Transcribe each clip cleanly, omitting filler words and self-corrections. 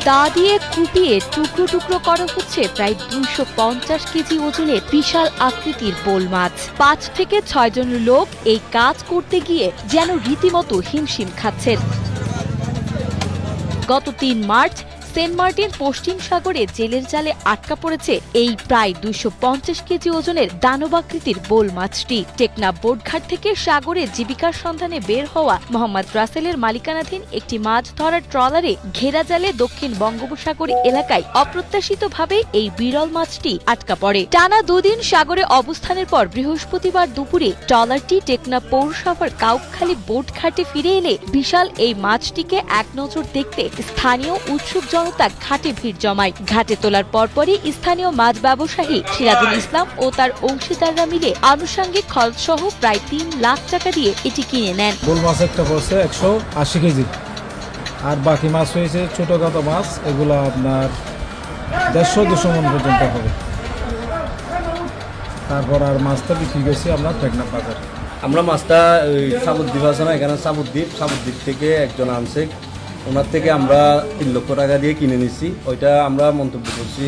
দা দিয়ে কুপিয়ে টুকরো টুকরো করা হচ্ছে প্রায় 250 কেজি ওজনের বিশাল আকৃতির বোল মাছ। 5 থেকে 6 জন লোক এই কাজ করতে গিয়ে যেন রীতিমতো হিমশিম খাচ্ছেন। গত 3 মার্চ সেন্ট মার্টিন পশ্চিম সাগরে জেলের জালে আটকা পড়েছে এই প্রায় 250 কেজি ওজনের দানবাকৃতির বোল মাছটি। টেকনাফ বোটঘাট থেকে সাগরে জীবিকার সন্ধানে বের হওয়া মোহাম্মদ রাসেলের মালিকানাধীন একটি মাছ ধরার ট্রলারে ঘেরা জালে দক্ষিণ বঙ্গোপসাগর এলাকায় অপ্রত্যাশিতভাবে এই বিরল মাছটি আটকা পড়ে। টানা 2 দিন সাগরে অবস্থানের পর বৃহস্পতিবার দুপুরে ট্রলারটি টেকনাফ পৌরসভার কাউখালী বোটঘাটে ফিরে এলে বিশাল এই মাছটিকে এক নজর দেখতে স্থানীয় উৎসুক জনতা ঘাটে ভিড় জমায়। ঘাটে তোলার পরপরই স্থানীয় মাছ ব্যবসায়ী সিরাজুল ইসলাম ও তার অংশীদাররা মিলে আনুষঙ্গিক খরচ সহ প্রায় 3 লাখ টাকা দিয়ে এটি কিনে নেন। বোল মাছ একটা পড়ছে 180 কেজি, আর বাকি মাছ হয়েছে ছোটখাটো মাছ, এগুলো আপনার 150-200 মন পর্যন্ত হবে। তারপর আর মাছটা বিক্রি করছি আমরা টেকনাফ বাজারে। আমরা মাছটা ওই সামুদ্রিক আছে না, এখানে সামুদ্রিক থেকে একজন আনছে, ওনার থেকে আমরা 3 লক্ষ টাকা দিয়ে কিনে নিছি। ওইটা আমরা মন্তব্য করছি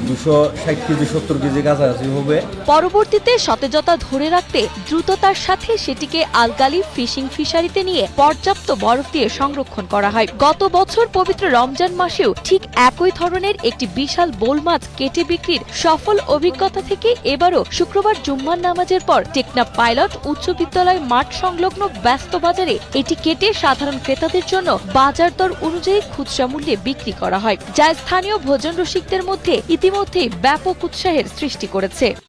260 কেজি 70 কেজি কাছাকাছি হবে। পরবর্তীতে সতেজতা ধরে রাখতে দ্রুততার সাথে সেটিকে আলগালি ফিশিং ফিশারিতে নিয়ে পর্যাপ্ত বরফ দিয়ে সংরক্ষণ করা হয়। গত বছর পবিত্র রমজান মাসেও ঠিক একই ধরনের একটি বিশাল বোল মাছ কেটে বিক্রির সফল অভিজ্ঞতা থেকে এবারও শুক্রবার জুম্মার নামাজের পর টেকনাফ পাইলট উচ্চ বিদ্যালয় মাঠ সংলগ্ন ব্যস্ত বাজারে এটি কেটে সাধারণ ক্রেতাদের জন্য বাজার দর অনুযায়ী খুচরা মূল্যে বিক্রি করা হয়, যা স্থানীয় ভোজন রসিকদের মধ্যে ইতিমধ্যেই ব্যাপক উৎসাহের সৃষ্টি করেছে।